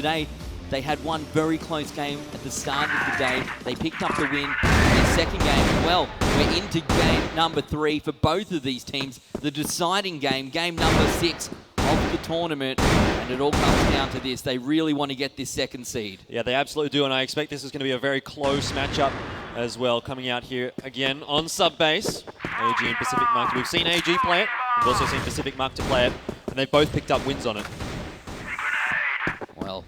today. They had one very close game at the start of the day. They picked up the win in their second game. Well, we're into game number 3 for both of these teams. The deciding game, game number 6 of the tournament. And it all comes down to this. They really want to get this second seed. Yeah, they absolutely do. And I expect this is going to be a very close matchup as well. Coming out here again on sub base. AG and Pacific Macta. We've seen AG play it. We've also seen Pacific Macta play it. And they've both picked up wins on it. Well,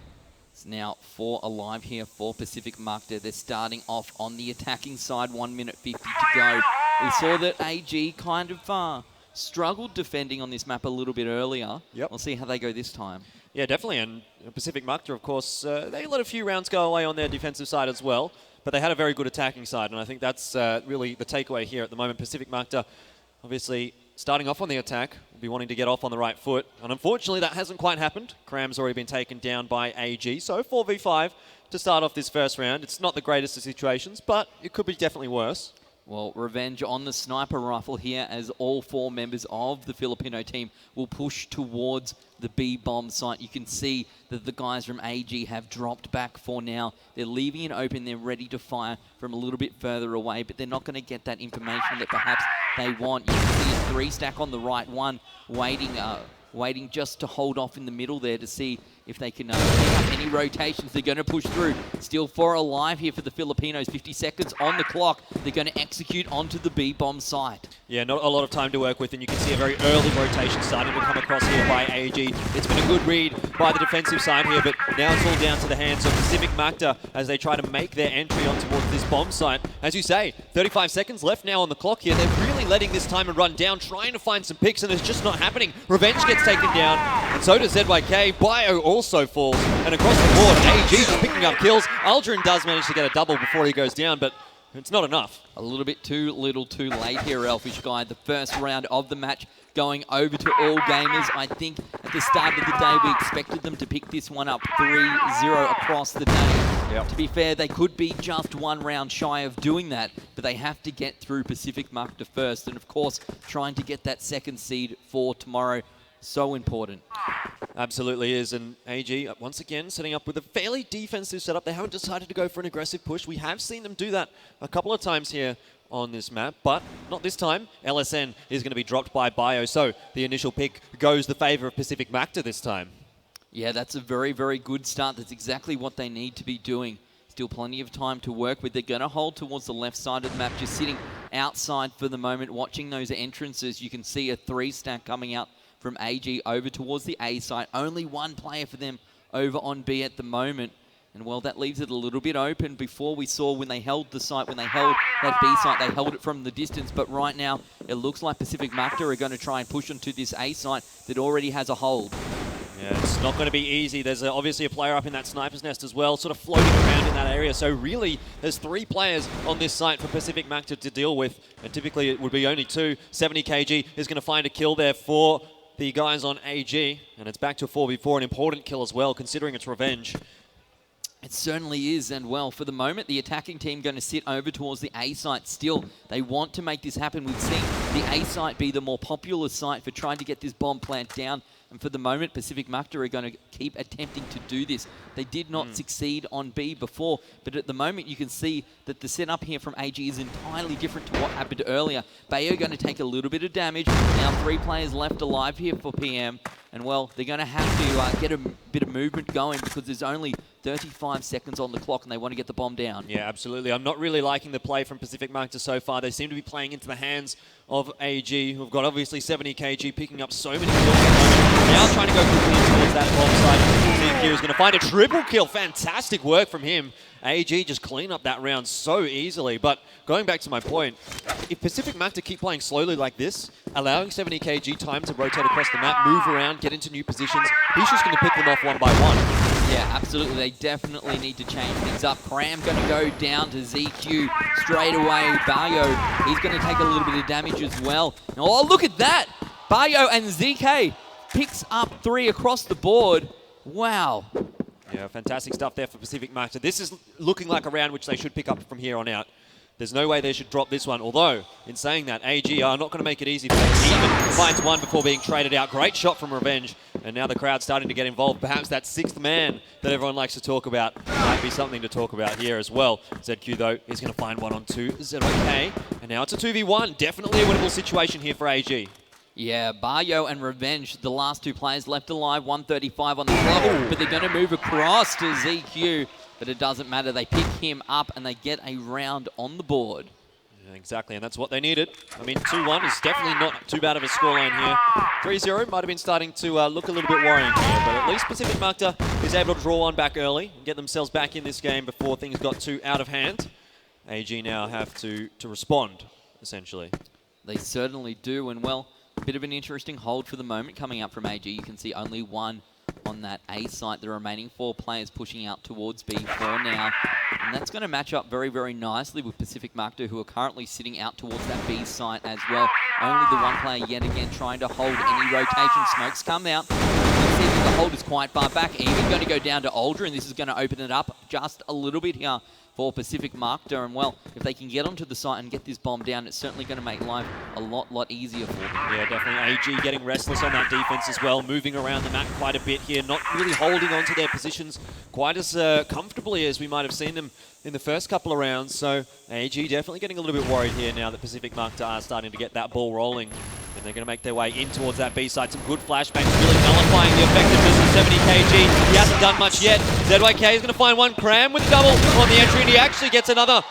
now 4 alive here for Pacific Macta. They're starting off on the attacking side, 1 minute 50 to go. We saw that AG kind of struggled defending on this map a little bit earlier. Yep. We'll see how they go this time. Yeah, definitely. And Pacific Macta, of course, they let a few rounds go away on their defensive side as well. But they had a very good attacking side. And I think that's really the takeaway here at the moment. Pacific Macta, obviously, starting off on the attack, will be wanting to get off on the right foot. And unfortunately, that hasn't quite happened. Cram's already been taken down by AG. So 4v5 to start off this first round. It's not the greatest of situations, but it could be definitely worse. Well, revenge on the sniper rifle here as all 4 members of the Filipino team will push towards the B-bomb site. You can see that the guys from AG have dropped back for now. They're leaving it open. They're ready to fire from a little bit further away, but they're not going to get that information that perhaps they want. You can see a 3-stack on the right, one waiting just to hold off in the middle there to see if they can pick up any rotations. They're going to push through. Still 4 alive here for the Filipinos. 50 seconds on the clock. They're going to execute onto the B-bomb site. Yeah, not a lot of time to work with, and you can see a very early rotation starting to come across here by AG. It's been a good read by the defensive side here, but now it's all down to the hands of Pacific Macta as they try to make their entry on towards this bomb site. As you say, 35 seconds left now on the clock here. They're really letting this time and run down, trying to find some picks, and it's just not happening. Revenge gets taken down, and so does ZYK. Bio also falls, and across the board, AG just picking up kills. Aldrin does manage to get a double before he goes down, but it's not enough. A little bit too little too late here, Elfish Guy. The first round of the match going over to all gamers. I think at the start of the day, we expected them to pick this one up 3-0 across the day. Yep. To be fair, they could be just 1 round shy of doing that, but they have to get through Pacific Macta first. And of course, trying to get that second seed for tomorrow. So important. Absolutely is. And AG, once again, setting up with a fairly defensive setup. They haven't decided to go for an aggressive push. We have seen them do that a couple of times here on this map, but not this time. LSN is going to be dropped by Bio, so the initial pick goes the favor of Pacific Macta this time. Yeah, that's a very, very good start. That's exactly what they need to be doing. Still plenty of time to work with. They're going to hold towards the left side of the map, just sitting outside for the moment, watching those entrances. You can see a 3-stack coming out from AG over towards the A site. Only 1 player for them over on B at the moment. And well, that leaves it a little bit open. Before we saw when they held the site, when they held that B site, they held it from the distance. But right now, it looks like Pacific Macta are going to try and push onto this A site that already has a hold. Yeah, it's not going to be easy. There's obviously a player up in that sniper's nest as well, sort of floating around in that area. So really, there's 3 players on this site for Pacific Macta to deal with. And typically, it would be only 2. 70 kg is going to find a kill there for the guys on AG. And it's back to a 4v4, an important kill as well, considering it's revenge. It certainly is, and well, for the moment, the attacking team going to sit over towards the A site still. They want to make this happen. We've seen the A site be the more popular site for trying to get this bomb plant down. And for the moment, Pacific Macta are going to keep attempting to do this. They did not succeed on B before, but at the moment you can see that the setup here from AG is entirely different to what happened earlier. Bayo going to take a little bit of damage. Now 3 players left alive here for PM. And well, they're going to have to get a bit of movement going because there's only 35 seconds on the clock and they want to get the bomb down. Yeah, absolutely. I'm not really liking the play from Pacific Macta so far. They seem to be playing into the hands of AG, who've got obviously 70 kg picking up so many kills at the moment. Now trying to go quickly towards that bomb side. CQ is going to find a triple kill. Fantastic work from him. AG just clean up that round so easily. But going back to my point, if Pacific Macta keep playing slowly like this, allowing 70 kg time to rotate across the map, move around, get into new positions, he's just going to pick them off 1 by 1. Yeah, absolutely. They definitely need to change things up. Cram going to go down to ZQ straight away. Bayo, he's going to take a little bit of damage as well. Oh, look at that! Bayo and ZK picks up 3 across the board. Wow. Yeah, fantastic stuff there for Pacific Macta. This is looking like a round which they should pick up from here on out. There's no way they should drop this one. Although, in saying that, AG are not going to make it easy for them. Even finds one before being traded out. Great shot from Revenge. And now the crowd's starting to get involved. Perhaps that sixth man that everyone likes to talk about might be something to talk about here as well. ZQ, though, is going to find 1-on-2. ZYK. And now it's a 2v1. Definitely a winnable situation here for AG. Yeah, Barrio and Revenge, the last two players left alive, 135 on the clock, but they're going to move across to ZQ, but it doesn't matter. They pick him up and they get a round on the board. Yeah, exactly, and that's what they needed. I mean, 2-1 is definitely not too bad of a scoreline here. 3-0 might have been starting to look a little bit worrying here, but at least Pacific Macta is able to draw one back early and get themselves back in this game before things got too out of hand. AG now have to respond, essentially. They certainly do, and well, a bit of an interesting hold for the moment coming up from AG. You can see only one on that A site. The remaining 4 players pushing out towards B4 now. And that's going to match up very, very nicely with Pacific Macta, who are currently sitting out towards that B site as well. Only the one player yet again trying to hold any rotation. Smokes come out. You can see that the hold is quite far back. Even going to go down to Aldrin. This is going to open it up just a little bit here for Pacific Macta. And well, if they can get onto the site and get this bomb down, it's certainly going to make life a lot easier for them. Yeah, definitely. AG getting restless on that defense as well, moving around the map quite a bit here, not really holding on to their positions quite as comfortably as we might have seen them in the first couple of rounds. So AG definitely getting a little bit worried here now that Pacific Macta are starting to get that ball rolling. And they're going to make their way in towards that B side. Some good flashbangs, really nullifying the effectiveness of 70 kg. He hasn't done much yet. ZYK is going to find one. Cram with the double on the entry, and he actually gets another.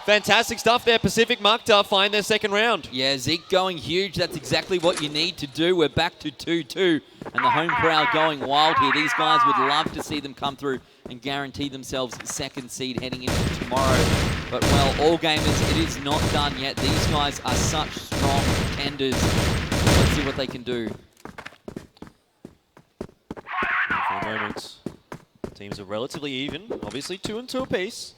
Fantastic stuff there. Pacific Macta find their second round. Yeah, Zeke going huge. That's exactly what you need to do. We're back to 2-2, and the home crowd going wild here. These guys would love to see them come through and guarantee themselves second seed heading into tomorrow. But, well, all gamers, it is not done yet. These guys are such strong contenders. Let's see what they can do. For the moment, teams are relatively even. Obviously 2-2 apiece.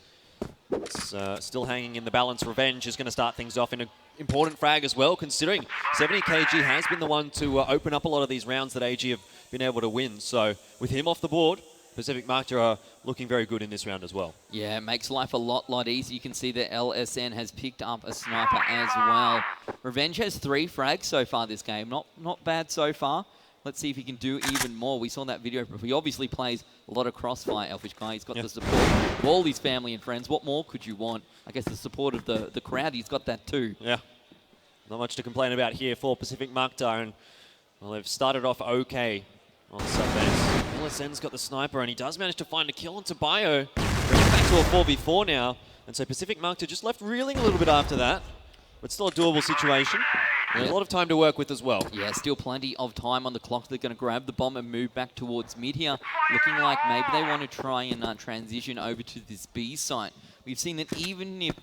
It's still hanging in the balance. Revenge is going to start things off in an important frag as well, considering 70 kg has been the one to open up a lot of these rounds that AG have been able to win. So with him off the board, Pacific Macta are looking very good in this round as well. Yeah, it makes life a lot easier. You can see that LSN has picked up a sniper as well. Revenge has 3 frags so far this game. Not bad so far. Let's see if he can do even more. We saw that video. He obviously plays a lot of Crossfire, Elfish Guy. He's got the support of all his family and friends. What more could you want? I guess the support of the crowd. He's got that too. Yeah. Not much to complain about here for Pacific Macta. And, well, they've started off okay on sub-base. LSN's got the sniper, and he does manage to find a kill onto Bio. Bringing it back to a 4v4 now. And so Pacific Macta just left reeling a little bit after that. But still a doable situation. And a lot of time to work with as well. Yeah, still plenty of time on the clock. They're going to grab the bomb and move back towards mid here. Looking like maybe they want to try and transition over to this B site. We've seen that even if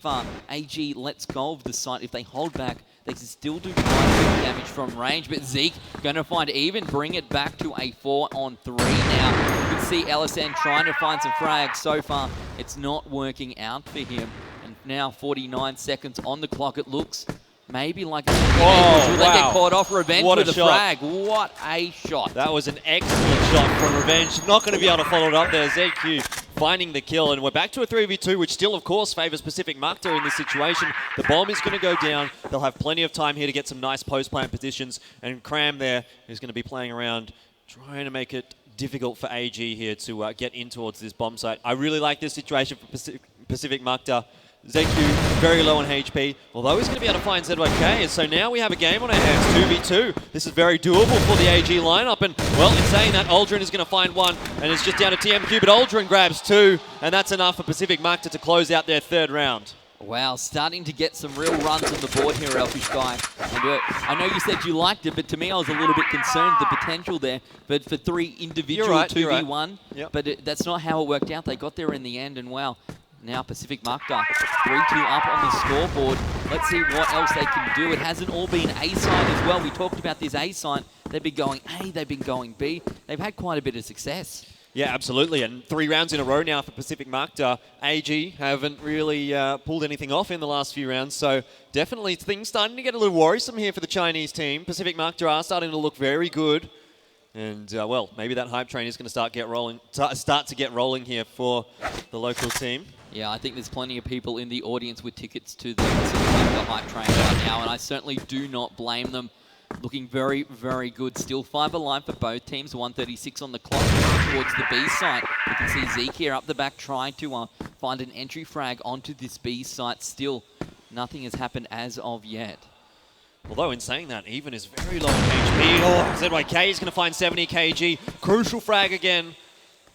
AG lets go of the site, if they hold back, they can still do quite a bit of damage from range. But Zeke going to find even, bring it back to a 4-on-3 now. You can see LSN trying to find some frags. So far, it's not working out for him. And now 49 seconds on the clock, it looks maybe like a will they get caught off? Revenge with a frag. What a shot. That was an excellent shot from Revenge. Not going to be able to follow it up there. ZQ finding the kill, and we're back to a 3v2, which still, of course, favors Pacific Macta in this situation. The bomb is going to go down. They'll have plenty of time here to get some nice post-plant positions, and Cram there is going to be playing around, trying to make it difficult for AG here to get in towards this bomb site. I really like this situation for Pacific Macta. ZQ very low on HP, although he's going to be able to find ZYK. So now we have a game on our hands, 2v2. This is very doable for the AG lineup. And, well, in saying that, Aldrin is going to find one, and it's just down to TMQ, but Aldrin grabs 2, and that's enough for Pacific Macta to close out their third round. Wow, starting to get some real runs on the board here, Elfish Guy. And, I know you said you liked it, but to me I was a little bit concerned the potential there. But for 3 individual 2v1, Yep. but that's not how it worked out. They got there in the end, and wow. Now Pacific Macta 3-2 up on the scoreboard. Let's see what else they can do. It hasn't all been A side as well. We talked about this A side. They've been going A, they've been going B. They've had quite a bit of success. Yeah, absolutely. And 3 rounds in a row now for Pacific Macta. AG haven't really pulled anything off in the last few rounds. So definitely things starting to get a little worrisome here for the Chinese team. Pacific Macta are starting to look very good. And, well, maybe that hype train is going to start to get rolling here for the local team. Yeah, I think there's plenty of people in the audience with tickets to the hype train right now, and I certainly do not blame them. Looking very, very good. Still 5 alive for both teams. 1:36 on the clock towards the B site. You can see Zeke here up the back trying to find an entry frag onto this B site. Still, nothing has happened as of yet. Although in saying that, Even is very low in HP. Oh, ZYK is going to find 70 kg. Crucial frag again.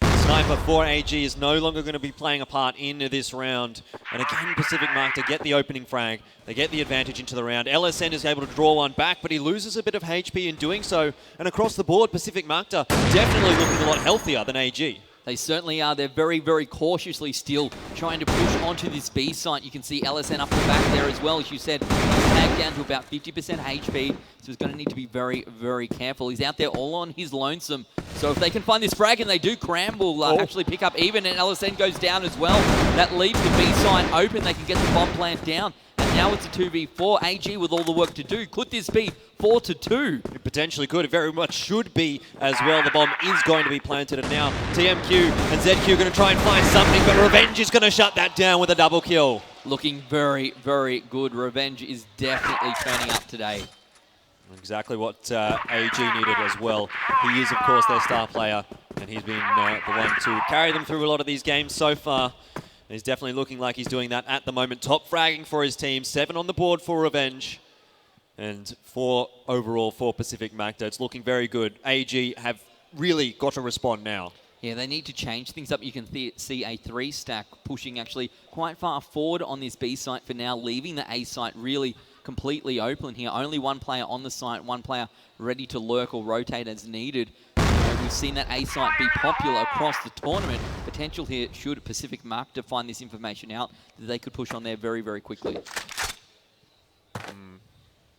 Sniper for AG is no longer going to be playing a part in this round. And again, Pacific Macta get the opening frag. They get the advantage into the round. LSN is able to draw one back, but he loses a bit of HP in doing so. And across the board, Pacific Macta definitely looking a lot healthier than AG. They certainly are. They're very, very cautiously still trying to push onto this B site. You can see LSN up the back there as well. As you said, he's tagged down to about 50% HP, so he's going to need to be very, very careful. He's out there all on his lonesome. So if they can find this frag, and they do, Cram will actually pick up Even, and LSN goes down as well. That leaves the B site open. They can get the bomb plant down. And now it's a 2v4. AG with all the work to do. Could this be 4-2? It potentially could. It very much should be as well. The bomb is going to be planted, and now TMQ and ZQ are going to try and find something, but Revenge is going to shut that down with a double kill. Looking very, very good. Revenge is definitely turning up today. Exactly what AG needed as well. He is, of course, their star player, and he's been the one to carry them through a lot of these games so far. He's definitely looking like he's doing that at the moment. Top fragging for his team. 7 on the board for Revenge. And 4 overall for Pacific Macta. It's looking very good. AG have really got to respond now. Yeah, they need to change things up. You can see a 3-stack pushing actually quite far forward on this B site for now, leaving the A site really completely open here. Only one player on the site, one player ready to lurk or rotate as needed. We've seen that A site be popular across the tournament. Potential here, should Pacific Macta find this information out, that they could push on there very, very quickly.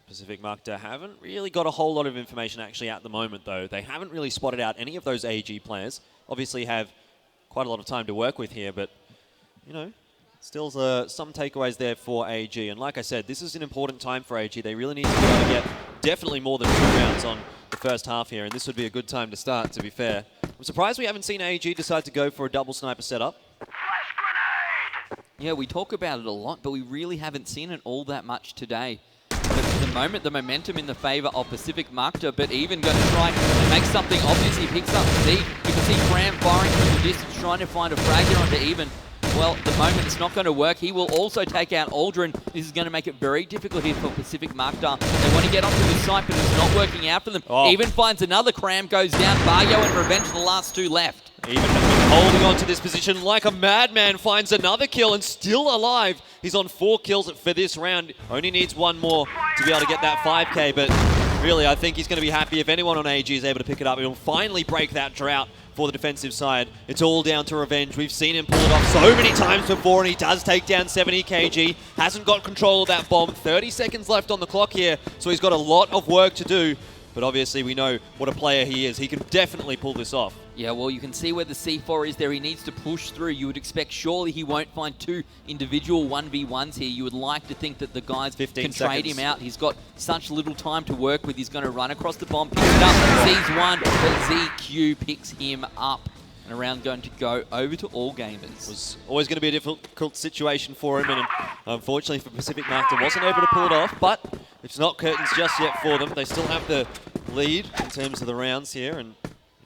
Pacific Macta haven't really got a whole lot of information actually at the moment, though. They haven't really spotted out any of those AG players. Obviously have quite a lot of time to work with here, but, you know, still some takeaways there for AG. And like I said, this is an important time for AG. They really need to be able to get definitely more than 2 rounds on the first half here, and this would be a good time to start, to be fair. I'm surprised we haven't seen AG decide to go for a double sniper setup. Yeah, we talk about it a lot, but we really haven't seen it all that much today. At the moment, the momentum in the favor of Pacific Macta, but Even going to try and make something obvious. He picks up Zeke. You can see Cram firing through the distance, trying to find a frag here onto Even. Well, at the moment, it's not going to work. He will also take out Aldrin. This is going to make it very difficult here for Pacific Macta. They want to get onto the site, but it's not working out for them. Even finds another. Cram goes down. Baryo and Revenge, the last 2 left. Even has been holding on to this position like a madman, finds another kill and still alive. He's on 4 kills for this round. Only needs 1 more to be able to get that 5k, but really I think he's going to be happy if anyone on AG is able to pick it up. He'll finally break that drought for the defensive side. It's all down to Revenge. We've seen him pull it off so many times before, and he does take down 70 kg. Hasn't got control of that bomb. 30 seconds left on the clock here, so he's got a lot of work to do. But obviously we know what a player he is. He can definitely pull this off. Yeah, well, you can see where the C4 is there. He needs to push through. You would expect surely he won't find 2 individual 1v1s here. You would like to think that the guys can trade him out. He's got such little time to work with. He's going to run across the bomb, picks it up, sees one, but ZQ picks him up. And a round going to go over to All Gamers. It was always going to be a difficult situation for him, and unfortunately for Pacific Macta wasn't able to pull it off, but it's not curtains just yet for them. They still have the lead in terms of the rounds here, and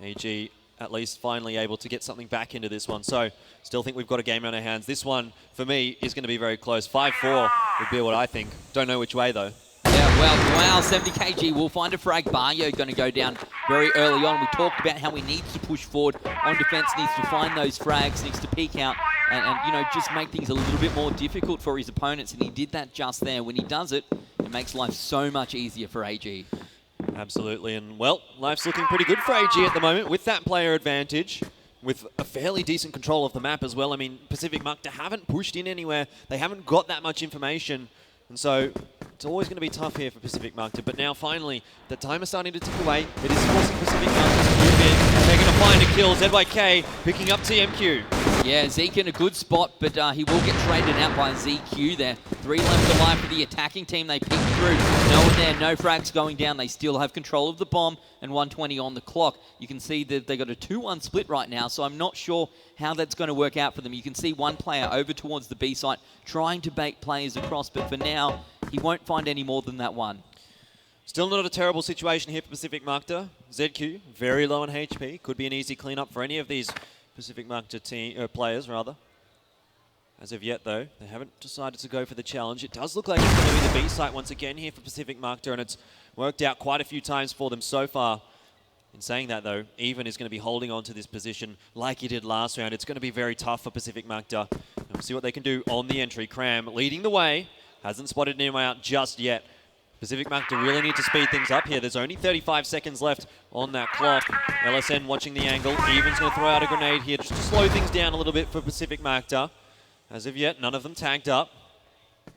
AG at least finally able to get something back into this one. So still think we've got a game on our hands. This one, for me, is going to be very close. 5-4 would be what I think. Don't know which way, though. Yeah, well, wow, 70 kg will find a frag. Baryo going to go down very early on. We talked about how he needs to push forward on defense, needs to find those frags, needs to peek out and you know, just make things a little bit more difficult for his opponents. And he did that just there. When he does it, it makes life so much easier for AG. Absolutely, and well, life's looking pretty good for AG at the moment with that player advantage, with a fairly decent control of the map as well. I mean, Pacific Macta haven't pushed in anywhere. They haven't got that much information, and so it's always going to be tough here for Pacific Macta. But now, finally, the time is starting to tick away. It is forcing Pacific Macta to move in They're going to find a kill. ZYK picking up TMQ. Yeah, Zeke in a good spot, but he will get traded out by ZQ there. 3 left alive for the attacking team. They pick through. No one there, no frags going down. They still have control of the bomb and 120 on the clock. You can see that they got a 2-1 split right now, so I'm not sure how that's going to work out for them. You can see one player over towards the B site trying to bait players across, but for now, he won't find any more than that one. Still not a terrible situation here for Pacific Macta. ZQ, very low on HP. Could be an easy cleanup for any of these Pacific Macta players, rather. As of yet, though, they haven't decided to go for the challenge. It does look like it's going to be the B site once again here for Pacific Macta, and it's worked out quite a few times for them so far. In saying that, though, Even is going to be holding on to this position like he did last round. It's going to be very tough for Pacific Macta. We'll see what they can do on the entry. Cram leading the way. Hasn't spotted anyone out just yet. Pacific Macta really need to speed things up here. There's only 35 seconds left on that clock. LSN watching the angle. Even's going to throw out a grenade here just to slow things down a little bit for Pacific Macta. As of yet, none of them tagged up.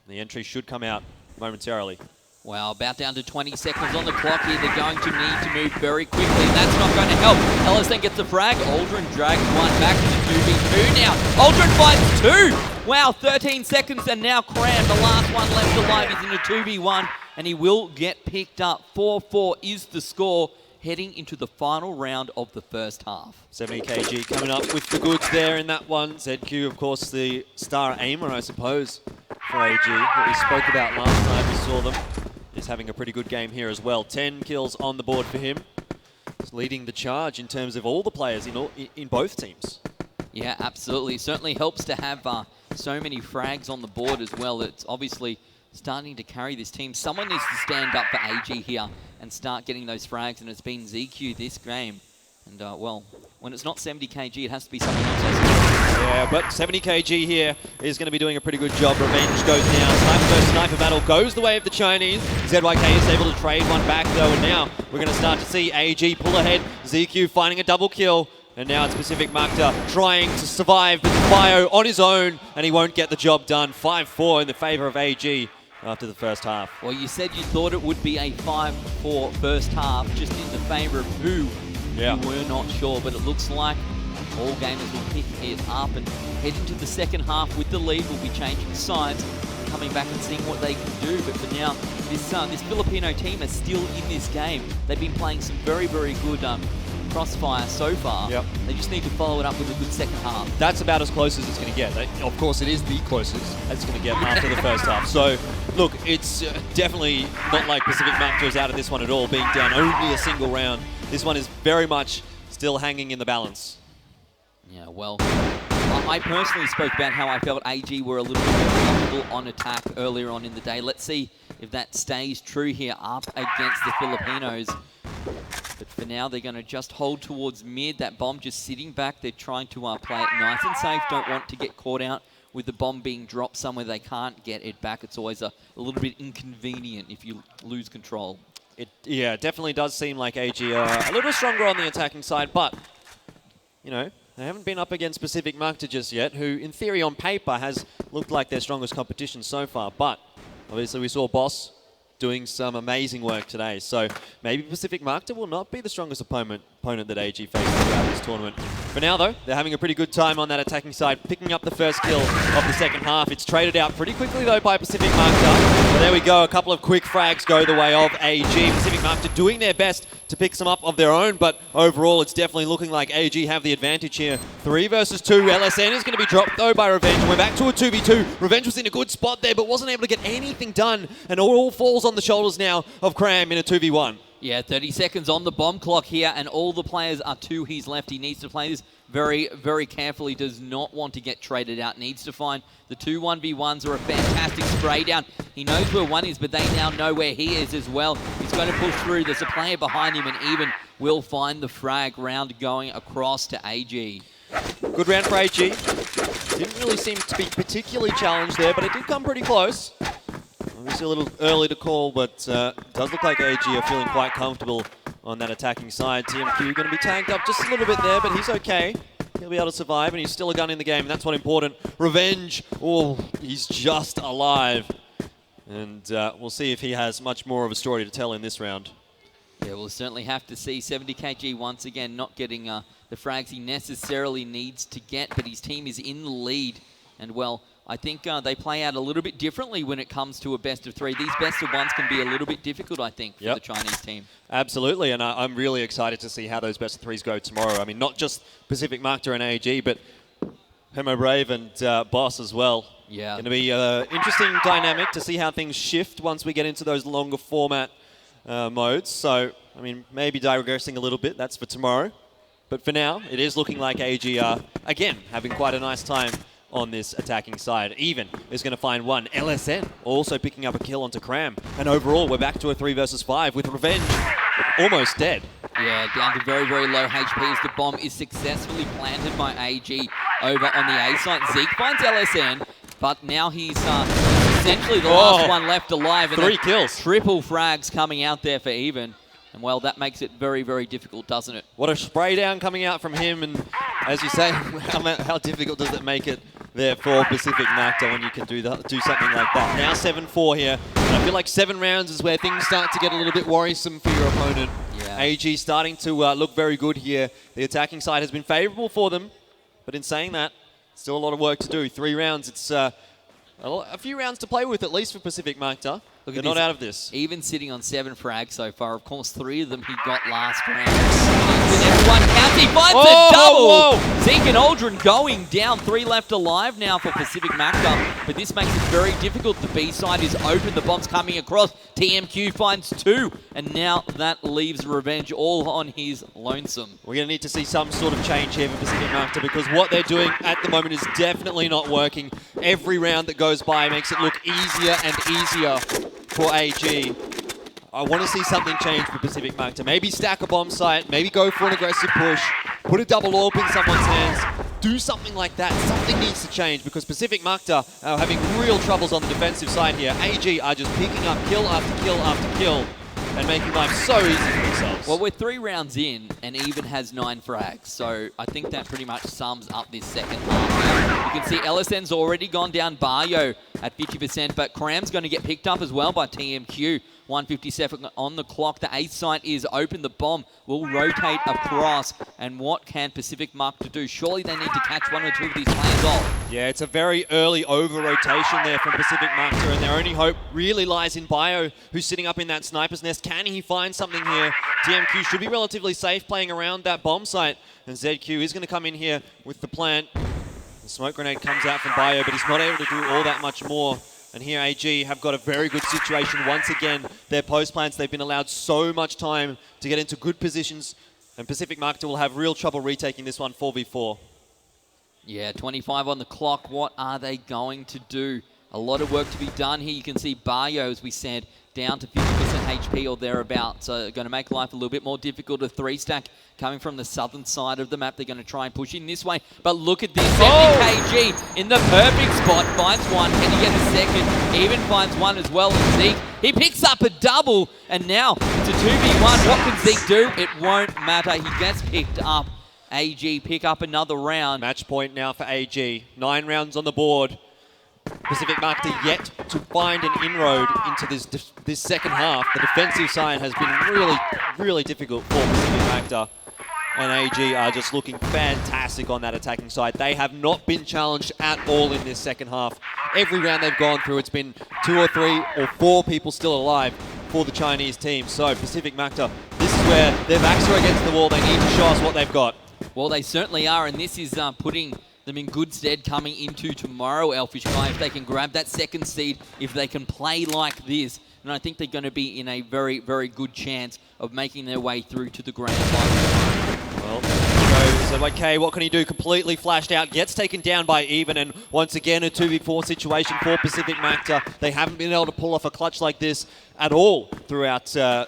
The entry should come out momentarily. Well, about down to 20 seconds on the clock here. They're going to need to move very quickly. That's not going to help. LSN gets the frag. Aldrin drags one back to the 2v2 now. Aldrin finds 2. Wow, 13 seconds and now Cram, the last one left alive, is in a 2v1 and he will get picked up. 4-4 is the score heading into the final round of the first half. 70 kg coming up with the goods there in that one. ZQ, of course, the star aimer, I suppose, for AG, that we spoke about last time we saw them. Is having a pretty good game here as well. 10 kills on the board for him. He's leading the charge in terms of all the players in both teams. Yeah, absolutely. It certainly helps to have so many frags on the board as well. It's obviously starting to carry this team. Someone needs to stand up for AG here and start getting those frags, and it's been ZQ this game. And, well, when it's not 70 kg, it has to be someone else. Yeah, but 70 kg here is going to be doing a pretty good job. Revenge goes down. Sniper versus sniper battle goes the way of the Chinese. ZYK is able to trade one back, though, and now we're going to start to see AG pull ahead. ZQ finding a double kill. And now it's Pacific Macta trying to survive, but Bio on his own, and he won't get the job done. 5-4 in the favor of AG after the first half. Well, you said you thought it would be a 5-4 first half, just in the favor of who you were not sure, but it looks like all gamers will pick it up and head into the second half with the lead. We'll be changing sides, coming back and seeing what they can do. But for now, this Filipino team is still in this game. They've been playing some very, very good crossfire so far. Yep. They just need to follow it up with a good second half. That's about as close as it's going to get. Of course, it is the closest it's going to get after the first half. So, look, it's definitely not like Pacific Macta is out of this one at all, being down only a single round. This one is very much still hanging in the balance. Yeah, well, I personally spoke about how I felt AG were a little bit more comfortable on attack earlier on in the day. Let's see if that stays true here up against the Filipinos. But for now, they're going to just hold towards mid. That bomb just sitting back. They're trying to play it nice and safe. Don't want to get caught out with the bomb being dropped somewhere they can't get it back. It's always a little bit inconvenient if you lose control. Yeah, it definitely does seem like AG are a little stronger on the attacking side, but, you know, they haven't been up against Pacific Macta just yet, who, in theory, on paper, has looked like their strongest competition so far. But, obviously, we saw Boss doing some amazing work today. So maybe Pacific Macta will not be the strongest opponent that AG faces throughout this tournament. For now, though, they're having a pretty good time on that attacking side, picking up the first kill of the second half. It's traded out pretty quickly, though, by Pacific Macta. But there we go. A couple of quick frags go the way of AG. Pacific Macta doing their best to pick some up of their own, but overall, it's definitely looking like AG have the advantage here. 3 versus 2. LSN is going to be dropped, though, by Revenge. We're back to a 2v2. Revenge was in a good spot there, but wasn't able to get anything done, and all falls on the shoulders now of Cram in a 2v1. Yeah, 30 seconds on the bomb clock here, and all the players are to his left. He needs to play this very, very carefully. Does not want to get traded out. Needs to find the 2 1v1s or a fantastic spray down. He knows where one is, but they now know where he is as well. He's going to push through. There's a player behind him, and Even will find the frag round going across to AG. Good round for AG. Didn't really seem to be particularly challenged there, but it did come pretty close. Obviously a little early to call, but does look like AG are feeling quite comfortable on that attacking side. TMQ going to be tagged up just a little bit there, but he's okay. He'll be able to survive, and he's still a gun in the game, and that's what's important. Revenge, oh, he's just alive. And we'll see if he has much more of a story to tell in this round. Yeah, we'll certainly have to see 70kg once again not getting the frags he necessarily needs to get, but his team is in the lead. And, well, I think they play out a little bit differently when it comes to a best of three. These best of ones can be a little bit difficult, I think, for the Chinese team. Absolutely, and I'm really excited to see how those best of threes go tomorrow. I mean, not just Pacific Macta and AG, but Hemo Brave and Boss as well. Yeah. Going to be an interesting dynamic to see how things shift once we get into those longer format modes. So, I mean, maybe digressing a little bit, that's for tomorrow. But for now, it is looking like AG are, again, having quite a nice time on this attacking side. Even is going to find one. LSN also picking up a kill onto Cram. And overall, we're back to a 3 versus 5 with Revenge almost dead. Yeah, down to very, very low HP as the bomb is successfully planted by AG over on the A side. Zeke finds LSN, but now he's essentially the last one left alive. And 3 kills. Triple frags coming out there for Even. And, well, that makes it very, very difficult, doesn't it? What a spray down coming out from him. And as you say, how difficult does it make it there for Pacific Macta when you can do something like that? Now 7-4 here. And I feel like 7 rounds is where things start to get a little bit worrisome for your opponent. Yeah. AG starting to look very good here. The attacking side has been favorable for them. But in saying that, still a lot of work to do. 3 rounds, it's a few rounds to play with, at least for Pacific Macta. They're not out of this. Even sitting on 7 frags so far. Of course, 3 of them he got last round. The next one counts. He finds a double. Whoa. Zeke and Aldrin going down. 3 left alive now for Pacific Macta. But this makes it very difficult. The B side is open. The bomb's coming across. TMQ finds 2. And now that leaves Revenge all on his lonesome. We're going to need to see some sort of change here for Pacific Macta because what they're doing at the moment is definitely not working. Every round that goes by makes it look easier and easier for AG. I want to see something change for Pacific Macta. Maybe stack a bomb site, maybe go for an aggressive push, put a double AWP in someone's hands, do something like that. Something needs to change because Pacific Macta are having real troubles on the defensive side here. AG are just picking up kill after kill after kill and making life so easy for themselves. Well, we're 3 rounds in and Even has 9 frags, so I think that pretty much sums up this second half. You can see LSN's already gone down Baryo at 50%, but Cram's going to get picked up as well by TMQ. 157 on the clock. The A site is open. The bomb will rotate across. And what can Pacific Macta do? Surely they need to catch 1 or 2 of these players off. Yeah, it's a very early over-rotation there from Pacific Macta, and their only hope really lies in Bio, who's sitting up in that sniper's nest. Can he find something here? TMQ should be relatively safe playing around that bomb site, and ZQ is going to come in here with the plant. The smoke grenade comes out from Bio, but he's not able to do all that much more. And here AG have got a very good situation. Once again, their post plants, they've been allowed so much time to get into good positions, and Pacific Macta will have real trouble retaking this one 4v4. Yeah, 25 on the clock. What are they going to do? A lot of work to be done here. You can see Baryo, as we said, down to 50% HP or thereabouts. So going to make life a little bit more difficult. A 3-stack coming from the southern side of the map. They're going to try and push in this way. But look at this. 70kg in the perfect spot. Finds one. Can he get a second? Even finds one as well. And Zeke, he picks up a double. And now it's a 2v1. What can Zeke do? It won't matter. He gets picked up. AG pick up another round. Match point now for AG. 9 rounds on the board. Pacific Macta yet to find an inroad into this second half. The defensive side has been really difficult for Pacific Macta. And AG are just looking fantastic on that attacking side. They have not been challenged at all in this second half. Every round they've gone through, it's been 2 or 3 or 4 people still alive for the Chinese team. So Pacific Macta, this is where their backs are against the wall. They need to show us what they've got. Well, they certainly are, and this is putting them in good stead coming into tomorrow, Elfish Guy, if they can grab that second seed, if they can play like this. And I think they're going to be in a very, very good chance of making their way through to the grand final. Well, so okay, what can he do? Completely flashed out, gets taken down by Even, and once again a 2v4 situation for Pacific Macta. They haven't been able to pull off a clutch like this at all throughout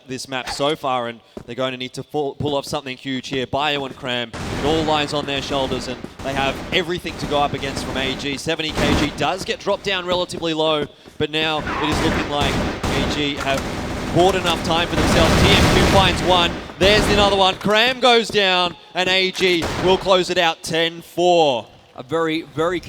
this map so far, and they're going to need to pull off something huge here. Bio and Cram, it all lies on their shoulders, and they have everything to go up against from AG. 70kg does get dropped down relatively low, but now it is looking like AG have bought enough time for themselves. TMQ finds one. There's another one. Cram goes down, and AG will close it out 10-4. A very, very